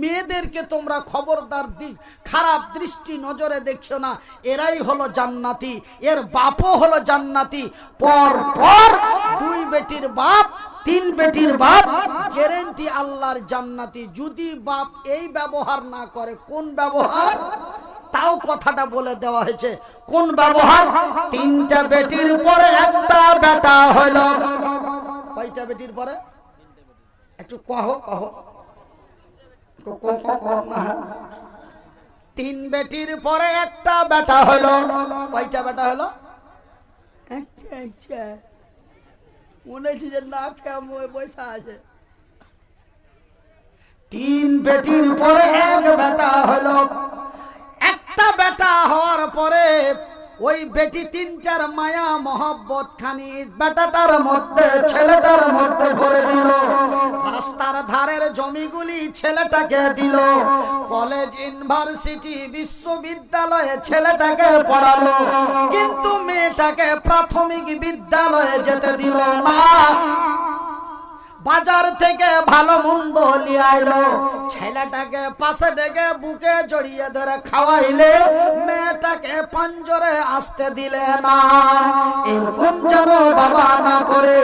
মেয়েদেরকে তোমরা খবরদার খারাপ দৃষ্টি নজরে দেখিও না, এরাই হলো জান্নাতি, এর বাপও হলো জান্নাতি। পর পর 2 বেটির বাপ 3 বেটির বাপ গ্যারান্টি আল্লাহর জান্নাতি। যদি বাপ এই ব্যবহার না করে, কোন ব্যবহার তাও কথাটা বলে দেওয়া হয়েছে, কোন ব্যবহার? 3টা বেটির পরে একটা বেটা হলো। কয়টা বেটির পরে? একটু কহো কহো। 3 বেটির পরে একটা বেটা হলো। কয়টা বেটা হলো? আচ্ছা মনে হচ্ছে যে না খেয়ে পয়সা আছে। 3 বেটির পরে এক বেটা হলো। একটা বেটা হওয়ার পরে ওই বেটি 3টার মায়া মহব্বত খানি বেটাটার মধ্যে ছেলেটার মধ্যে ভরে দিল। রাস্তার ধারের জমিগুলি ছেলেটাকে দিল, কলেজ ইউনিভার্সিটি বিশ্ববিদ্যালয়ে ছেলেটাকে পড়ালো, কিন্তু মেয়েটাকে প্রাথমিক বিদ্যালয়ে যেতে দিল না। বাজার থেকে ভালো মন্দ নিয়ে আইলো, ছেলেটাকে পাশে ডেকে বুকে জড়িয়ে ধরে খাওয়াইলে মেয়েটাকে পাঞ্জরে আসতে দিলে না। এরকম যেন বাবা না করে,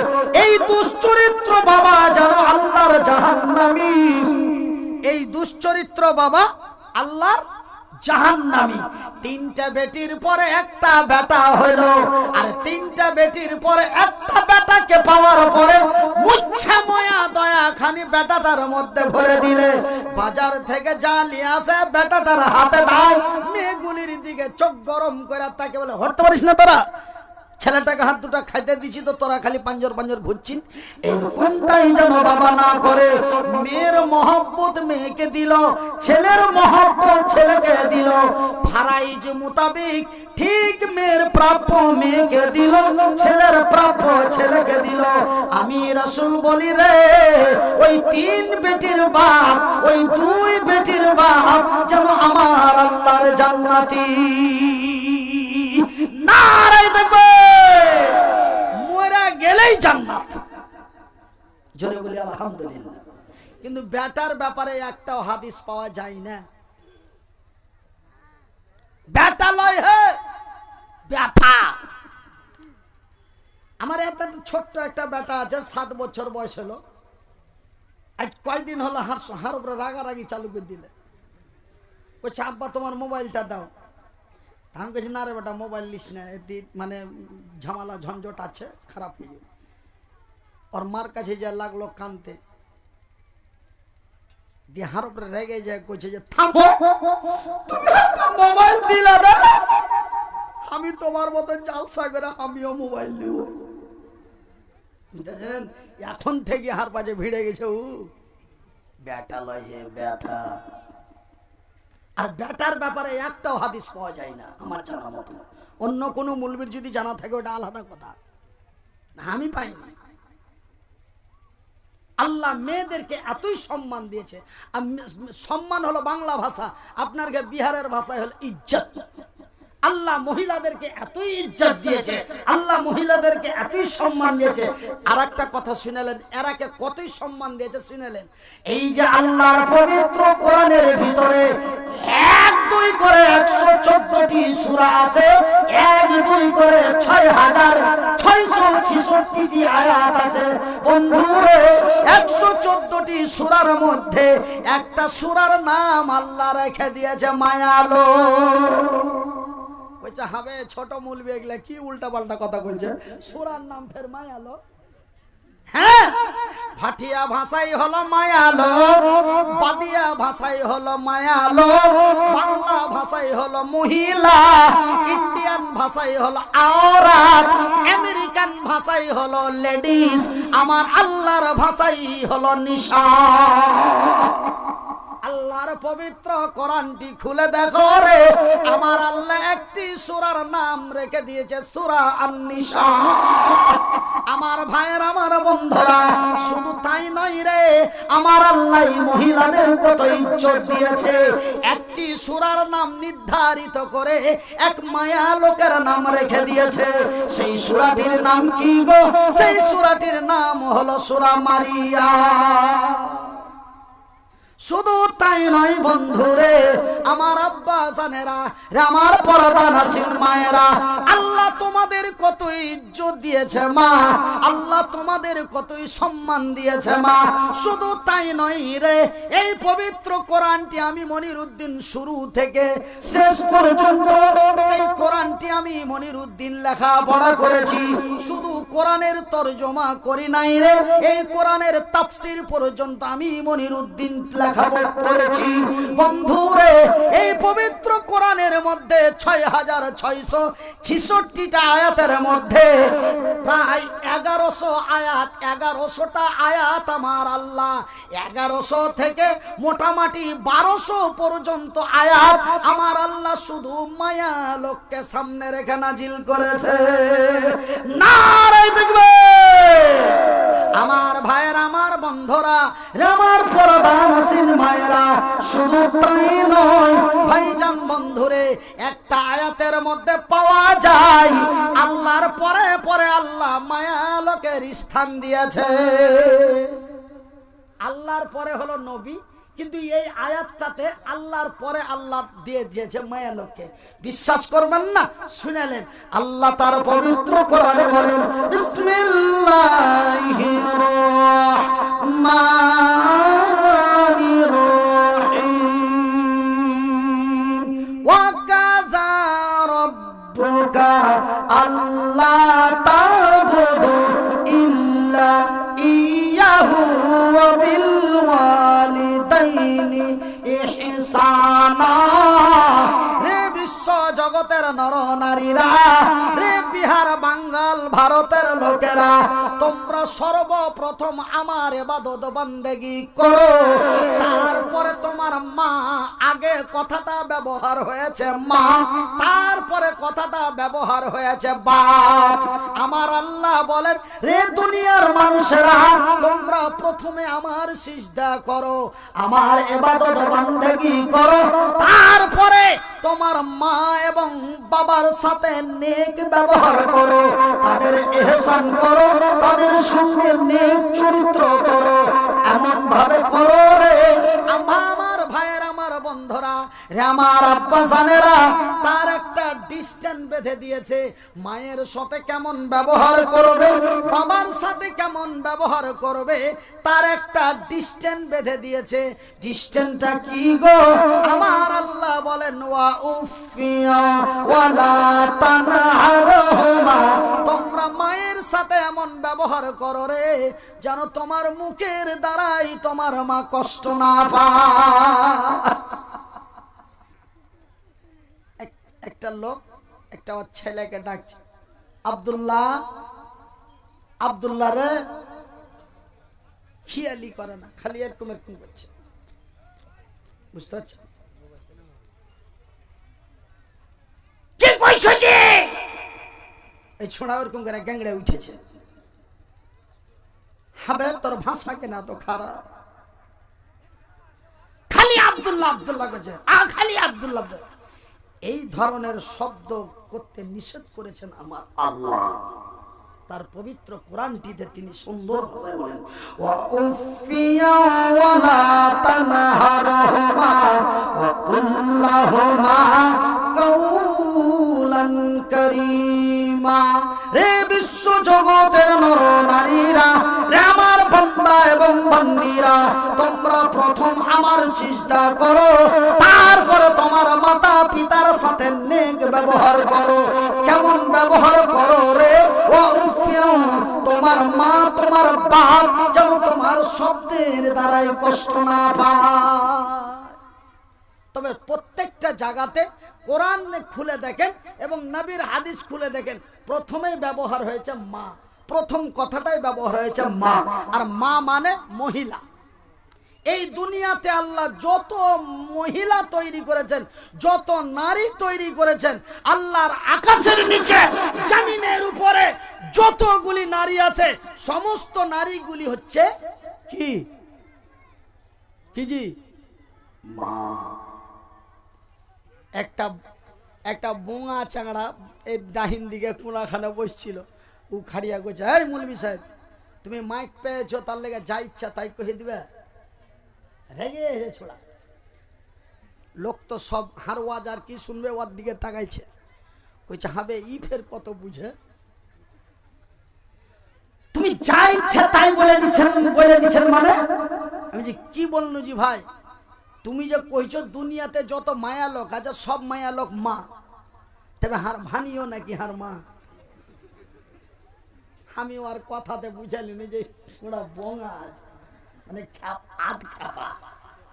এই দুশ্চরিত্র বাবা যেন আল্লাহর জাহান্নামী। এই দুশ্চরিত্র বাবা আল্লাহর জাহান্নামী। 3টা বেটির পরে একটা বেটা হলো, আর 3টা বেটির পরে একটা বেটাকে পাওয়ার পরে মুচ্ছা ময়া দয়া খানি বেটাটার মধ্যে ভরে দিলে, বাজার থেকে যা নিয়ে আসে বেটাটার হাতে দেয়। মেয়েগুলির দিকে চোখ গরম করে তাকে বলে, হটতে পারিস না তোরা? ছেলেটাকে হাত দুটা খাইতে দিছি তো তোরা খালি পাঞ্জর পাঞ্জর ঘুরছিস। এরকমটাই যেন বাবা না করে। মেয়ের মহব্বত মেয়েকে দিল, ছেলের মহব্বত ছেলেকে দিল, ফারাইজ মোতাবেক ঠিক মেয়ের প্রাপ্য মেয়েকে দিল, ছেলের প্রাপ্য ছেলেকে দিল। আমি রাসূল বলি রে, ওই 3 বেটির বাপ, ওই 2 বেটির বাপ যেন আমার আল্লাহর জান্নাতি। নারাই দেখবে মরে গেলেই জান্নাত। জোরে বলি আলহামদুলিল্লাহ। কিন্তু বেটার ব্যাপারে একটাও হাদিস পাওয়া যায় না। বেটা লয় হে বেটা। আমার একটা ছোট্ট একটা বেটা আছে, 7 বছর বয়স হলো। আজ কয়দিন হলো হার উপরে রাগারাগি চালু করে দিলে। বলছে আব্বা তোমার মোবাইলটা দাও। আমি বলছি না রে বেটা মোবাইল নিস না, মানে ঝামেলা ঝঞ্ঝট আছে, খারাপ হয়ে যাবে। ওর মার কাছে যা লাগলো কানতে, দিয়ে হার উপরে রেগে যায়, কইছে যে থামো, তুমি মোবাইল দিলা না, আমি তোমার মতো জালসা করে আমিও মোবাইল নেব। বুঝলেন? এখন থেকে হার পাশে ভিড়ে গেছে ও বেটা লয় হে বেটা। আর বেটার ব্যাপারে একটাও হাদিস পাওয়া যায় না আমার জানা মতো। অন্য কোনো মুলবির যদি জানা থাকে ওটা আলাদা কথা, আমি পাইনি। আল্লাহ মেয়েদেরকে এতই সম্মান দিয়েছে। সম্মান হলো বাংলা ভাষা, আপনার বিহারের ভাষায় হলো ইজ্জত। আল্লাহ মহিলাদেরকে এতই ইজ্জত দিয়েছে, আল্লাহ মহিলাদেরকে এতই সম্মান দিয়েছে। আর একটা কথা শুনেলেন, এরাকে কতই সম্মান দিয়েছে শুনেলেন? এই যে আল্লাহর পবিত্র কোরআনের ভিতরে 1-2 করে 114টি সূরা আছে, 1-2 করে 6666টি আয়াত আছে। বন্ধুরে 114টি সূরার মধ্যে একটা সূরার নাম আল্লাহ রেখে দিয়েছে মায়ালো। কইছে হবে ছোট মুলবি এগুলা কি উল্টা পাল্টা কথা কইছে, সূরার নাম ফের মায়ালো। হ্যাঁ, ভাটিয়া ভাষাই হলো মায়ালো, বাদিয়া ভাষাই হলো মায়ালো, বাংলা ভাষাই হলো মহিলা, ইন্ডিয়ান ভাষাই হলো আওরাত, আমেরিকান ভাষাই হলো লেডিস, আমার আল্লাহর ভাষাই হলো নিশা। আল্লাহর পবিত্র কোরআনটি খুলে দেখো রে, আমার আল্লাহ একটি সূরার নাম রেখে দিয়েছে সূরা আন-নিসা। আমার ভাইয়ের, আমার বন্ধুরা, শুধু তাই নয় রে, আমার আল্লাহ মহিলাদের কত ইজ্জত দিয়েছে। একটি সূরার নাম নির্ধারিত করে এক মায়া লোকের নাম রেখে দিয়েছে। সেই সূরাটির নাম কি গো? সেই সূরাটির নাম হলো সূরা মারিয়াম। শুধু তাই নয় বন্ধুরে, আমার আব্বা জানেরা, আমার পর্দা নাসিল মায়েরা, আল্লাহ তোমাদের কতই ইজ্জত দিয়েছে মা, আল্লাহ তোমাদের কতই সম্মান দিয়েছে মা। শুধু তাই নয় রে, এই পবিত্র কোরআনটি আমি মনিরউদ্দিন শুরু থেকে শেষ পর্যন্ত সেই কোরআনটি আমি মনিরউদ্দিন লেখাপড়া করেছি। শুধু কোরআনের তরজমা করি নাই রে, এই কোরআনের তাফসীর পর্যন্ত আমি মনিরউদ্দিন পড়েছি। বন্ধুরে, এই পবিত্র কোরআনের মধ্যে 6666টা আয়াতের মধ্যে প্রায় 1100 আয়াত, 1100টা আয়াত আমার আল্লাহ 1100 থেকে মোটামুটি 1200 পর্যন্ত আয়াত আমার আল্লাহ শুধু মায়া লোককে সামনে রেখে নাজিল করেছে। নারে দেখবে আমার ভাইয়ের, আমার বন্ধুরা, আমার পর্দার নাসিল মায়েরা, শুধু তাই নয় ভাইজান বন্ধুরে, একটা আয়াতের মধ্যে পাওয়া যায় আল্লাহর পরে পরে আল্লাহ মায়া লোকের স্থান দিয়েছে। আল্লাহর পরে হলো নবী, কিন্তু এই আয়াতটাতে আল্লাহর পরে আল্লাহ দিয়ে দিয়েছে মায়া লোককে। বিশ্বাস করবেন না? শুনেলেন আল্লাহ তার পবিত্র কোরআনে বলেন, বিসমিল্লাহির রহমানির রহিম, ওয়া কাযা রাব্বুকা আল্লা তা'বুদু ইল্লা ইয়াহু ওয়া বিল ওয়ালিদাইনি ইহসানা। রে বিশ্ব জগতের নর নারীরা, রে বিহার বাঙ্গাল ভারতের লোকেরা, তোমরা সর্বপ্রথম আমার ইবাদত বন্দেগী করো, তারপরে তোমার মা, আগে কথাটা ব্যবহার হয়েছে মা, তারপরে কথাটা ব্যবহার হয়েছে বাপ। আমার আল্লাহ বলেন, রে দুনিয়ার মানুষেরা, তোমরা প্রথমে আমার সিজদা করো, আমার ইবাদত বন্দেগী করো, তারপরে তোমার মা এবং বাবার সাথে নেক ব্যবহার করো, তাদের ইহসান করো, তাদের সঙ্গে নেক চরিত্র করো, এমন ভাবে করো রে আমার ভাইয়ের, আমার বন্ধুরা, রে আমার আব্বা জানেরা, তার একটা ডিসটেন্স বেঁধে দিয়েছে। মায়ের সাথে কেমন ব্যবহার করবে, বাবার সাথে কেমন ব্যবহার করবে, তার একটা ডিসটেন্স বেঁধে দিয়েছে। ডিসটেন্সটা কি গো? আমার আল্লাহ বলেন, ওয়া উফিয়া ওয়ালা তানহারহুমা, তোমরা মায়ের সাথে এমন ব্যবহার করো রে যেন তোমার মুখের দ্বারাই তোমার মা কষ্ট না পায়। একটা লোক একটা ছেলেকে ডাকছে, আব্দুল্লাহ, আব্দুল্লাহ রে, খিয়ালি করে না, খালি এরকম এরকম করছে, বুঝতে পারছ? কি কইছো যে? এই ছোড়া ওরকম করে গ্যাংড়ে উঠেছে। হবে তোর ভাষা কেনা তো খারাপ, খালি আব্দুল্লাহ আব্দুল্লাহ করছে, খালি আব্দুল্লাহ। এই ধরনের শব্দ করতে নিষেধ করেছেন আমার আল্লাহ তার পবিত্র কোরআনটিতে। তিনি সুন্দর ভাষায় বলেন, ওয়া উফিয়া ওয়ালা তানহারহুমা ওয়া কুল্লাহুমা কাউলান কারীমা। রে বিশ্ব জগতের নর নারীরা, রে আমার বান্দা এবং বান্দীরা, তোমরা প্রথম আমার সিজদা করো, তারপরে তোমার মাতা পিতার সাথে নেক ব্যবহার করো। কেমন ব্যবহার করো রে? ওয়া উফিয়া, তোমার মা তোমার বাপ যেন তোমার শব্দের দ্বারাই কষ্ট না পায়। তবে প্রত্যেকটা জায়গাতে কোরআন খুলে দেখেন এবং নবীর হাদিস খুলে দেখেন, প্রথমেই ব্যবহার হয়েছে মা, প্রথম কথাটাই ব্যবহার হয়েছে মা। আর মা মানে মহিলা। এই দুনিয়াতে আল্লাহ যত মহিলা তৈরি করেছেন, যত নারী তৈরি করেছেন, আল্লাহর আকাশের নিচে জমিনের উপরে যতগুলি নারী আছে, সমস্ত নারীগুলি হচ্ছে কি কি জি মা। একটা বোঙা চাংড়া এই ডাহিন দিকে কোনাখানে বসছিল, ও খাড়িয়া করছে, এই মৌলভী সাহেব, তুমি মাইক পেয়েছো, তার লেগে যা ইচ্ছা তাই কহে দিবে। রেগে ছোড়া লোক তো সব হার ওয়াজ আর কি শুনবে ওর দিকে তাকাইছে, কইছে হবে ই ফের কত বুঝে। তুমি যা ইচ্ছা তাই বলে দিচ্ছেন মানে আমি যে কি বললু জি ভাই, তুমি যে কইছো দুনিয়াতে যত মায়া লোক আছে সব মায়া লোক মা, তবে হার ভানিও নাকি হার মা। আমি আর কথাতে বুঝালিনি যে ওরা বঙা আছে, মানে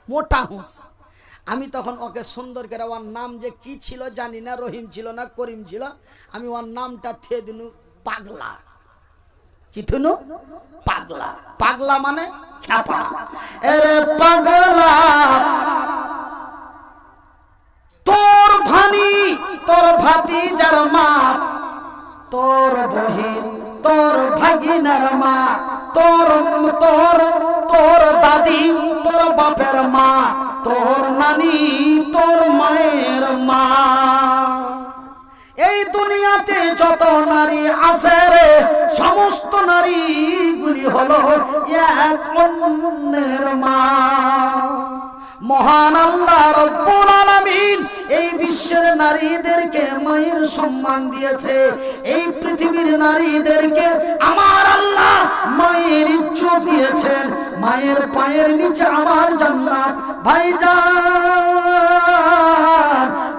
মোটা হুঁস। আমি তখন ওকে সুন্দর করে ওর নাম যে কি ছিল জানি না, রহিম ছিল না করিম ছিল, আমি ওর নামটা থিয়ে দিনু পাগলা। কি থুনু? পাগলা। পাগলা মানে খ্যাপা। এরে পাগলা তোর ভানি তোর ভাতিজার মা, তোর বহিন তোর ভাগিনার মা, তোর তোর তোর দাদি তোর বাপের মা, তোর নানি তোর মায়ের মা। এই দুনিয়াতে যত নারী আছে রে, সমস্ত নারীগুলি হলো এক অন্যের মা। মহান আল্লাহ রব্বুল আলামিন এই বিশ্বের নারীদেরকে মায়ের সম্মান দিয়েছে, এই পৃথিবীর নারীদেরকে আমার আল্লাহ মায়ের ইজ্জত দিয়েছেন। মায়ের পায়ের নিচে আমার জান্নাত। ভাইজান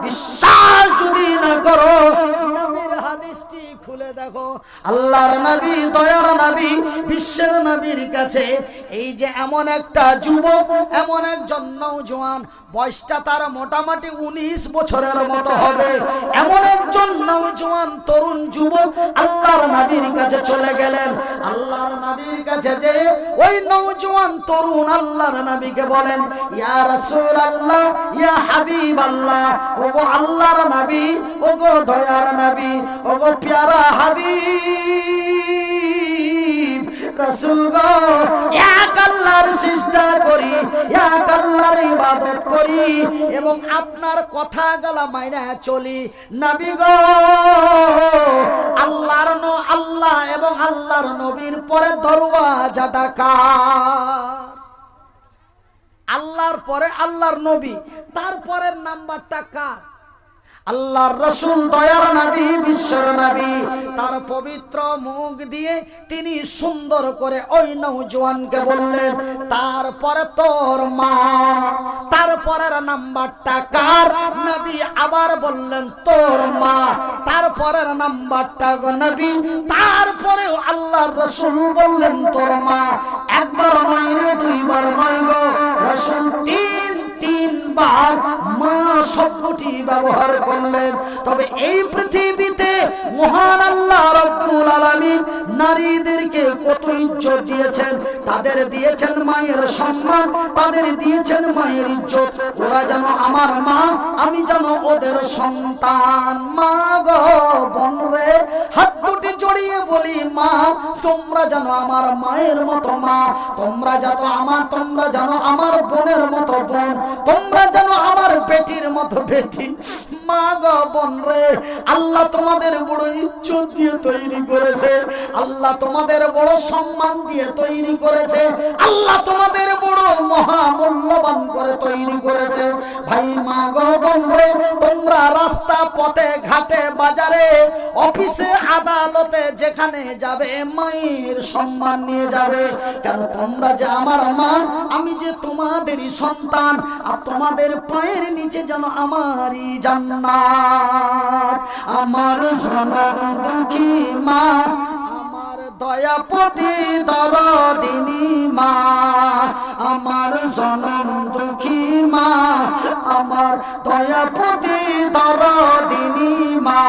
বিশ্বাস যদি না করো, নবীর হাদিসটি খুলে দেখো। আল্লাহর নবী, দয়ার নবী, বিশ্বের নবীর কাছে এই যে এমন একটা যুবক, এমন একজন নওজোয়ান, বয়সটা তার মোটামুটি 19 বছরের মতো হবে, এমন একজন নওজোয়ান তরুণ যুবক আল্লাহর নবীর কাছে চলে গেলেন। আল্লাহর নবীর কাছে যে ওই নওজোয়ান তরুণ আল্লাহর নবীকে বলেন, ইয়া রাসূলুল্লাহ, ইয়া হাবিবাল্লাহ, ওগো আল্লাহর নবী, ওগো দয়ার নবী, ওগো প্যারা হাবিব রাসূল গো, এক আল্লাহর সিজদা করি, এক আল্লাহর ইবাদত করি এবং আপনার কথা গলা মাইনা চলি। নবী গো, আল্লাহ এবং আল্লাহর নবীর পরে দরওয়াজাটা কার? আল্লাহর পরে আল্লাহর নবী, তারপরের নাম্বারটা কার? আল্লাহর রাসূল, দয়ার নবী, বিশ্বর নবী। তার পবিত্র মুখ দিয়ে তিনি সুন্দর করে ওই নওজোয়ানকে বললেন, তারপরে তোর মা। তারপরের নাম্বারটা কার? নবী আবার বললেন তোর মা। তারপরের নাম্বারটা গো নবী। তারপরেও আল্লাহর রাসূল বললেন তোর মা। একবার নয় রে, দুইবার নয় গো, রাসূল তিনবার মা শব্দটি ব্যবহার করলেন। তবে এই পৃথিবীতে মহান আল্লাহ রব্বুল আলামিন নারীদেরকে কত ইজ্জত দিয়েছেন। তাদের দিয়েছেন মায়ের সম্মান, তাদের দিয়েছেন মায়ের ইজ্জত। ওরা যেন আমার মা, আমি যেন ওদের সন্তান। মা গো, বোন রে, হাত দুটি জড়িয়ে বলি, মা তোমরা যেন আমার মায়ের মতো মা, তোমরা যেন আমার বোনের মতো বোন, তোমরা যেন আমার বেটির মতো বেটি। মা গো, বোন রে, আল্লাহ তোমাদের বড় ইজ্জত দিয়ে তৈরি করেছে, আল্লাহ তোমাদের বড় সম্মান দিয়ে তৈরি করেছে, আল্লাহ তোমাদের বড় মহামূল্যবান করে তৈরি করেছে। ভাই, মা গো, বোন রে, তোমরা রাস্তা পথে ঘাটে বাজারে অফিসে আদালতে যেখানে যাবে মায়ের সম্মান নিয়ে যাবে। কেন? তোমরা যে আমার মা, আমি যে তোমাদেরই সন্তান, আর তোমাদের পায়ের নিচে যেন আমারই জান্নাত। আমার জনম দুঃখী মা, আমার দয়াপতি দরদিনী মা, আমার জনম দুঃখী মা, আমার দয়াপতি দরদিনী মা।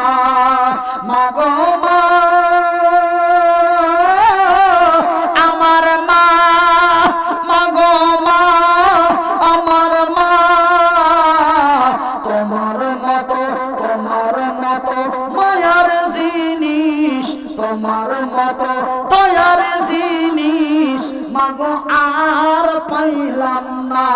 মা গো মা, আমার মা, মা গো মা, আমার মা। তোমার মতো মায়ার জিনিস, তোমার মতো দয়ার জিনিস মাগো আর পাইলাম না।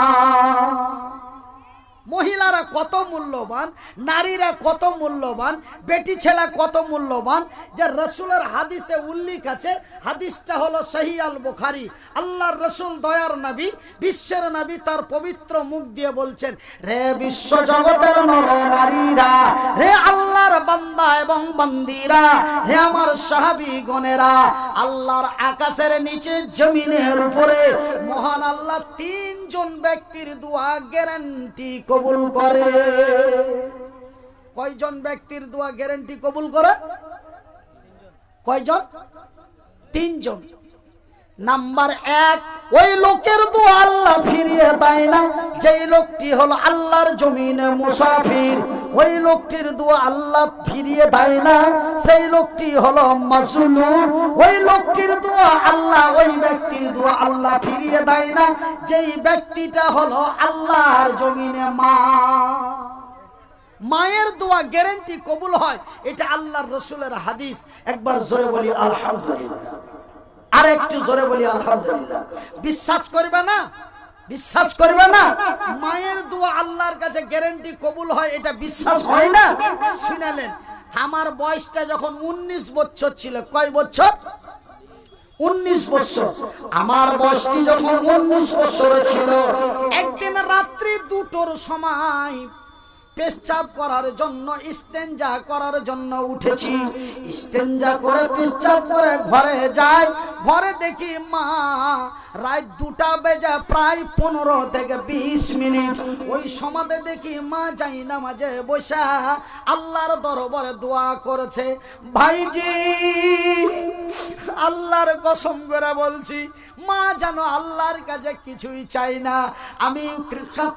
মহিলারা কত মূল্যবান, নারীরা কত মূল্যবান, বেটি ছেলে কত মূল্যবান, যে রসুলের হাদিসে উল্লেখ আছে। হাদিসটা হলো সহিহ আল বুখারী। আল্লাহর রসুল দয়ার নবী, বিশ্বের নবী, তার পবিত্র মুখ দিয়ে বলছেন, রে বিশ্ব জগতের নর নারীরা, রে আল্লাহর বান্দা এবং বান্দিরা, হে আমার সাহাবী গণেরা, আল্লাহর আকাশের নিচে জমিনের উপরে মহান আল্লাহ তিনজন ব্যক্তির দোয়া গ্যারান্টি কবুল করে। কয়জন ব্যক্তির দোয়া গ্যারান্টি কবুল করে? কয়জন? তিনজন। নাম্বার এক, ওই লোকের দোয়া আল্লাহ ফিরিয়ে দেয় না যেই লোকটি হলো আল্লাহর জমিনে মুসাফির। ওই লোকটির দোয়া আল্লাহ ফিরিয়ে দেয় না, সেই লোকটি হলো মাজলুম। ওই লোকটির দোয়া আল্লাহ, ওই ব্যক্তির দোয়া আল্লাহ ফিরিয়ে দেয় না যেই ব্যক্তিটা হলো আল্লাহর জমিনে মা। মায়ের দোয়া গ্যারান্টি কবুল হয়, এটা আল্লাহর রসুলের হাদিস। একবার জোরে বলি আলহামদুলিল্লাহ, আর একটু জোরে বলি আলহামদুলিল্লাহ। বিশ্বাস করবে না? বিশ্বাস করবে না? মায়ের দোয়া আল্লাহর কাছে গ্যারান্টি কবুল হয়, এটা বিশ্বাস হয় না? শুনালেন, আমার বয়সটা যখন 19 বছর ছিল। কয় বছর? 19 বছর। আমার বয়সটি যখন 19 বছর ছিল, একদিন রাত্রি 2টোর সময় পেশাব করার জন্য, ইস্তেঞ্জা করার জন্য উঠেছি। ইস্তেঞ্জা করে পেশাব করে ঘরে যাই, ঘরে দেখি মা রাত 2টা বেজে প্রায় 15 থেকে 20 মিনিট। ওই সমাধে দেখি মা যাই নামাজে বসা আল্লাহর দরবারে দোয়া করেছে। ভাইজি, আল্লাহর কসম করে বলছি, মা জানো আল্লাহর কাছে কিছুই চাই না। আমি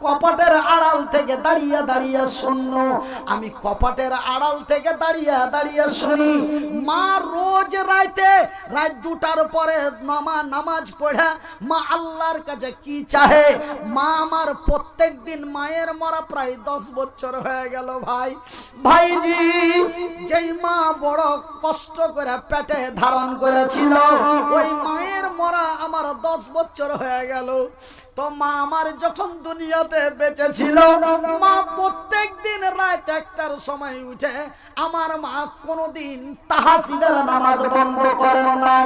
কপাটের আড়াল থেকে দাঁড়িয়ে দাঁড়িয়ে শুনো, আমি কপাটের আড়াল থেকে দাঁড়িয়ে দাঁড়িয়ে শুনি মা রোজ রাতে রাত 2টার পরে নামাজ পড়া মা আল্লাহর কাছে কি চাহে। মা আমার প্রত্যেক দিন, মায়ের মরা প্রায় 10 বছর হয়ে গেল। ভাইজি, যেই মা বড় কষ্ট করে পেটে ধারণ করেছিল, ওই মায়ের মরা আমার 10 বছর হয়ে গেল। তো মা আমার যখন দুনিয়াতে বেঁচে ছিল, মা প্রত্যেক দিন রাত 1টার সময় উঠে, আমার মা কোনোদিন তাহাজ্জুদের নামাজ বন্ধ করেন না।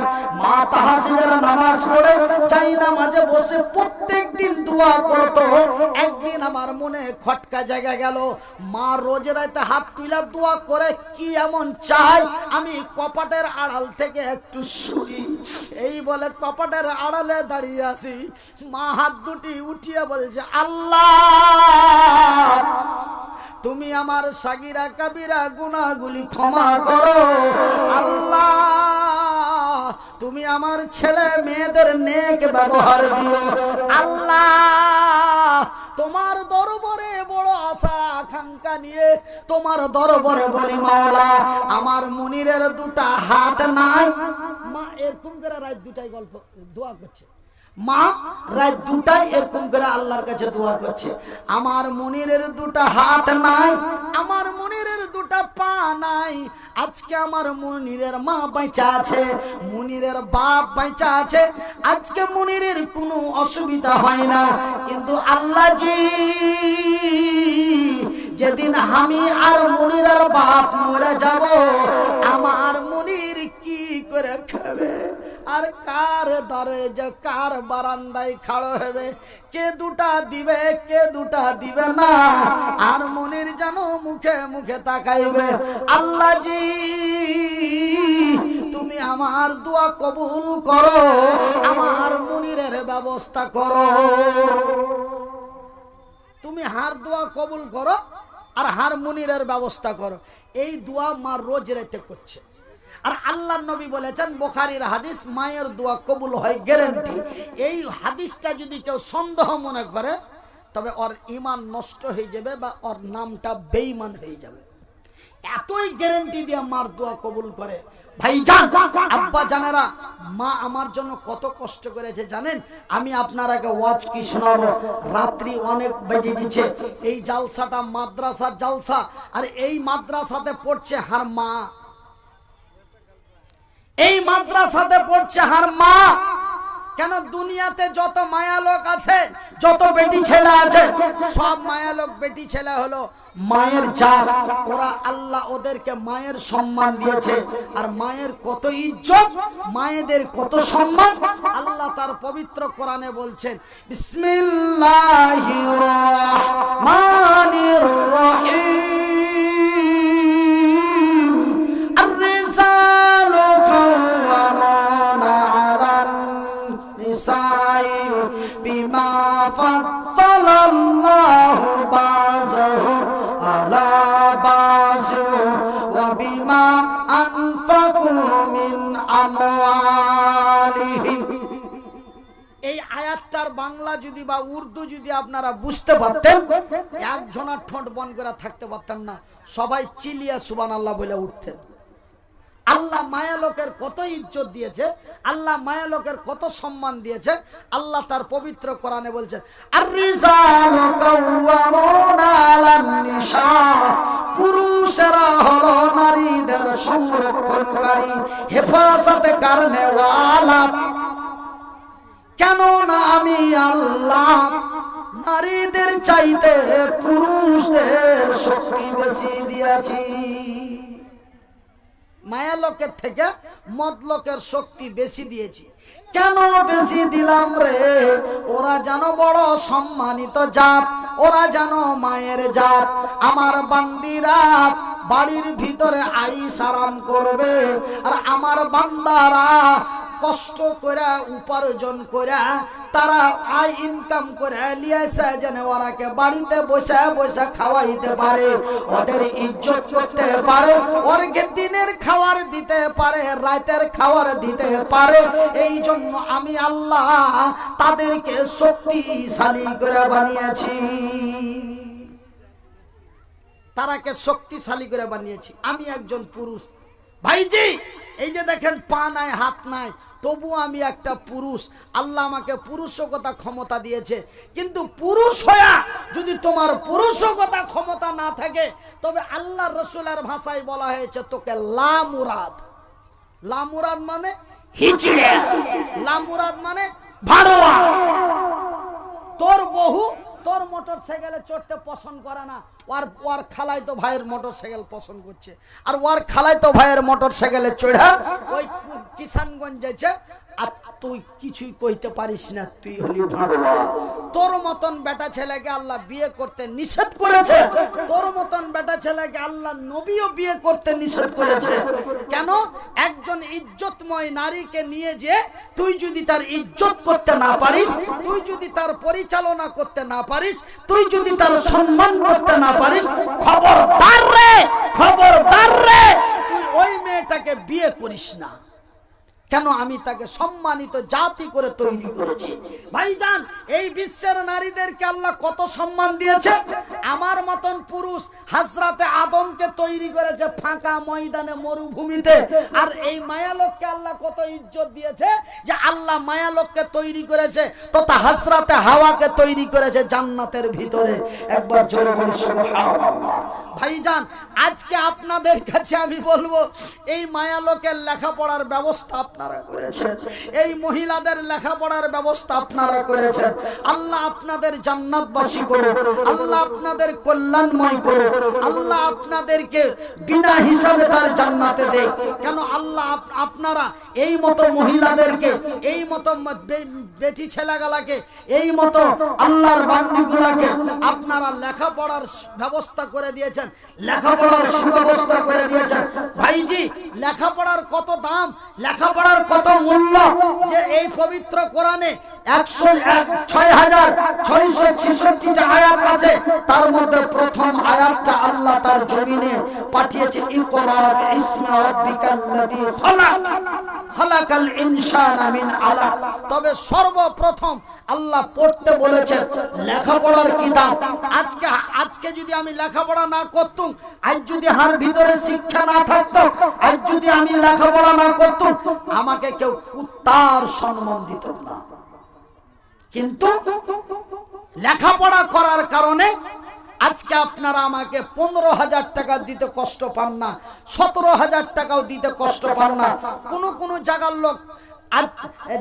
মা তাহাজ্জুদের নামাজ পড়ে চাই নামাজে বসে প্রত্যেক দিন দোয়া করতো। একদিন আমার মনে খটকা জায়গা গেল, মা রোজ রাতে হাত তুলে দোয়া করে কি এমন চাই আমি কপাটের আড়াল থেকে একটু শুনি। এই বলে কপাটের আড়ালে দাঁড়িয়ে আসি, মা হাত দুটি উঠিয়ে বলছে, আল্লাহ তুমি আমার সাগিরা কাবিরা গুনাহগুলি ক্ষমা করো। আল্লাহ তুমি আমার ছেলে মেয়েদের নেক ব্যবহার দিও। আল্লাহ তোমার দরবারে বড় আশা আকাঙ্ক্ষা নিয়ে তোমার দরবারে বলি, মাওলা আমার মুনিরের 2টা হাত নাই। মা এরকম করে রাত 2টায় গল্প দোয়া করছে। মা রাত 2টায় এরকম করে আল্লাহর কাছে দোয়া করছে, আমার মুনিরের 2টা হাত নাই, আমার মুনিরের 2টা পা নাই। আজকে আমার মুনিরের মা বেঁচে আছে, মুনিরের বাপ বেঁচে আছে, আজকে মুনিরের কোনো অসুবিধা হয় না। কিন্তু আল্লাহজি, যেদিন আমি আর মুনিরের বাপ মরে যাব, আমার মুনির কি করে খাবে? আর কার দরে যে কার বারান্দায় খাড়ো হবে? কে 2টা দিবে, কে 2টা দিবে না? আর মুনির যেন মুখে মুখে তাকাইবে। আল্লাহজি তুমি আমার দোয়া কবুল করো, আমার মুনিরের ব্যবস্থা করো। তুমি হার দোয়া কবুল করো আর হার মুনিরের ব্যবস্থা করো। এই দোয়া মা রোজ রাতে করছে। আর আল্লাহর নবী বলেছেন, বুখারীর হাদিস, মায়ের দোয়া কবুল হয় গ্যারান্টি। এই হাদিসটা যদি কেউ সন্দেহ মনে করে, তবে ওর ঈমান নষ্ট হয়ে যাবে বা ওর নামটা বেঈমান হয়ে যাবে। এতই গ্যারান্টি দিয়ে মার দোয়া কবুল করে। ভাইজান, আব্বা জানেরা, মা আমার জন্য কত কষ্ট করেছে জানেন? আমি আপনারাকে ওয়াজ কি শোনাবো, রাত্রি অনেক বেজে দিচ্ছে। এই জালসাটা মাদ্রাসার জালসা, আর এই মাদ্রাসাতে পড়ছে হার মা, এই মাদ্রাসাতে পড়ছে হার মা। কেন দুনিয়াতে যত মায়া লোক আছে, যত বেটি ছেলে আছে, সব মায়া লোক বেটি ছেলে হলো মায়ের জাত। ওরা আল্লাহ ওদেরকে মায়ের সম্মান দিয়েছে। আর মায়ের কত ইজ্জত, মায়েদের কত সম্মান, আল্লাহ তার পবিত্র কোরআনে বলছেন, বিসমিল্লাহির রহমানির রহিম, আর-রিজালু কাওয়ামুনা আলান নিসাই বিমা ফাদ্দালাল্লাহু বাযাহুম আলা বাযি ওয়া বিমা আনফাকু মিন আমওয়ালিহিম। এই আয়াতটার বাংলা যদি বা উর্দু যদি আপনারা বুঝতে পারতেন, একজনের ঠোঁট বন্ধ করে থাকতে পারতেন না, সবাই চিল্লিয়ে সুবহানাল্লাহ বলে উঠতেন। আল্লাহ মায়া লোকের কত ইজ্জত দিয়েছে, আল্লাহ মায়া লোকের কত সম্মান দিয়েছে, আল্লাহ তার পবিত্র কোরআনে বলছেন, আর-রিজালু কাওয়ামুনা আলান নিসা, পুরুষেরা হলো নারীদের সংরক্ষণকারী, হেফাজতে কারণে ওয়ালা। কেন না আমি আল্লাহ নারীদের চাইতে পুরুষদের শক্তি বেশি দিয়েছি। মায়া লোকের থেকে মদ লোকের শক্তি বেশি দিয়েছি। কেন বেশি দিলাম রে? ওরা যেন বড় সম্মানিত জাত, ওরা যেন মায়ের জাত। আমার বান্দিরা বাড়ির ভিতরে আইস আরাম করবে, আর আমার বান্দারা কষ্ট করে উপার্জন করে তারা আয় ইনকাম করে লিয়েছে যেন ওরাকে বাড়িতে বসে বসে খাওয়াইতে পারে, ওদের ইজ্জত করতে পারে, ওরকে দিনের খাবার দিতে পারে, রাতের খাবার দিতে পারে। এই জন্য আমি আল্লাহ তাদেরকে শক্তিশালী করে বানিয়েছি, তারাকে শক্তিশালী করে বানিয়েছি। আমি একজন পুরুষ ভাইজি, এই যে দেখেন পা নাই হাত নাই, তবু আমি একটা পুরুষ। আল্লাহ আমাকে পুরুষকতা ক্ষমতা দিয়েছে। কিন্তু পুরুষ হয়া যদি তোমার পুরুষকতা ক্ষমতা না থাকে, তবে আল্লাহ রসুলের ভাষায় বলা হয়েছে তোকে লামুরাদ। লামুরাদ মানে হিজড়ে, লামুরাদ মানে ভাড়োয়া। তোর বহু তোর মোটর সাইকেলে চড়তে পছন্দ করে না, ওর খালাই তো ভাইয়ের মোটর সাইকেল পছন্দ করছে, আর ওর খালাই তো ভাইয়ের মোটর সাইকেলে চড়া ওই কিষানগঞ্জ যাচ্ছে, আর তুই কিছুই কইতে পারিস না, তুই হলি ভাড়োয়া। তোর মতন বেটা ছেলেকে আল্লাহ বিয়ে করতে নিষেধ করেছে, তোর মতন বেটা ছেলেকে আল্লাহ নবীও বিয়ে করতে নিষেধ করেছে। কেন? একজন ইজ্জতময় নারীকে নিয়ে যে তুই যদি তার ইজ্জত করতে না পারিস, তুই যদি তার পরিচালনা করতে না পারিস, তুই যদি তার সম্মান করতে না পারিস, খবরদার রে, খবরদার রে, তুই ওই মেয়েটাকে বিয়ে করিস না। কেন? আমি তাকে সম্মানিত জাতি করে তৈরি করেছি। ভাইজান, এই বিশ্বের নারীদেরকে আল্লাহ কত সম্মান দিয়েছে। আমার মতন পুরুষ হযরতে আদমকে তৈরি করেছে ফাঁকা ময়দানে, মরুভূমিতে। আর এই মায়ালোককে আল্লাহ কত ইজ্জত দিয়েছে, যে আল্লাহ মায়ালোককে তৈরি করেছে তথা হযরতে হাওয়াকে তৈরি করেছে জান্নাতের ভিতরে। একবার জোরে বলি সুবহানাল্লাহ। ভাইজান, আজকে আপনাদের কাছে আমি বলবো, এই মায়ালোকের লেখাপড়ার ব্যবস্থা আপনারা করেছেন, এই মহিলাদের লেখাপড়ার ব্যবস্থা আপনারা করেছেন। আল্লাহ আপনাদের জান্নাতবাসী করুন, আল্লাহ আপনাদের কল্যাণময় করুন, আল্লাহ আপনাদেরকে বিনা হিসাবে তার জান্নাতে দেয়। কেন? আল্লাহ আপনারা এই মতো মহিলাদেরকে, এই মতো বেটি ছেলেগুলাকে, এই মতো আল্লাহর বান্দিগুলাকে আপনারা লেখাপড়ার ব্যবস্থা করে দিয়েছেন, লেখাপড়ার সুব্যবস্থা করে দিয়েছেন। ভাইজি, লেখাপড়ার কত দাম, লেখাপড়ার কত মূল্য, যে এই পবিত্র কোরআনে 6666টা আয়াত আছে, তার মধ্যে প্রথম আয়াতটা আল্লাহ তার জমিনে পাঠিয়েছে, ইকরা বিইসমি রাব্বিকাল্লাযী খালাক, খালাকাল ইনসানা মিন আলাক। তবে সর্বপ্রথম আল্লাহ পড়তে বলেছেন লেখাপড়ার কি দাম। আজকে যদি আমি লেখাপড়া না করতাম, আজ যদি হার ভিতরে শিক্ষা না থাকতো, আজ যদি আমি লেখাপড়া না করতাম, আমাকে কেউ কুত্তার সম্মান দিত না। কিন্তু লেখাপড়া করার কারণে আজকে আপনারা আমাকে 15,000 টাকা দিতে কষ্ট পান না, 17,000 টাকাও দিতে কষ্ট পান না। কোন জায়গার লোক আজ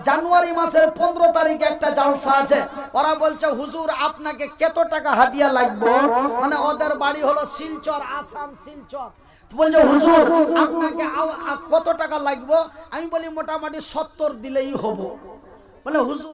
জানুয়ারি মাসের 15 তারিখে একটা জালসা আছে। ওরা বলছে হুজুর আপনাকে কত টাকা হাদিয়া লাগবে, মানে ওদের বাড়ি হলো শিলচর, আসাম শিলচর। বলছে হুজুর আপনাকে কত টাকা লাগবে? আমি বলি মোটামুটি 70 দিলেই হবো। বলে হুজুর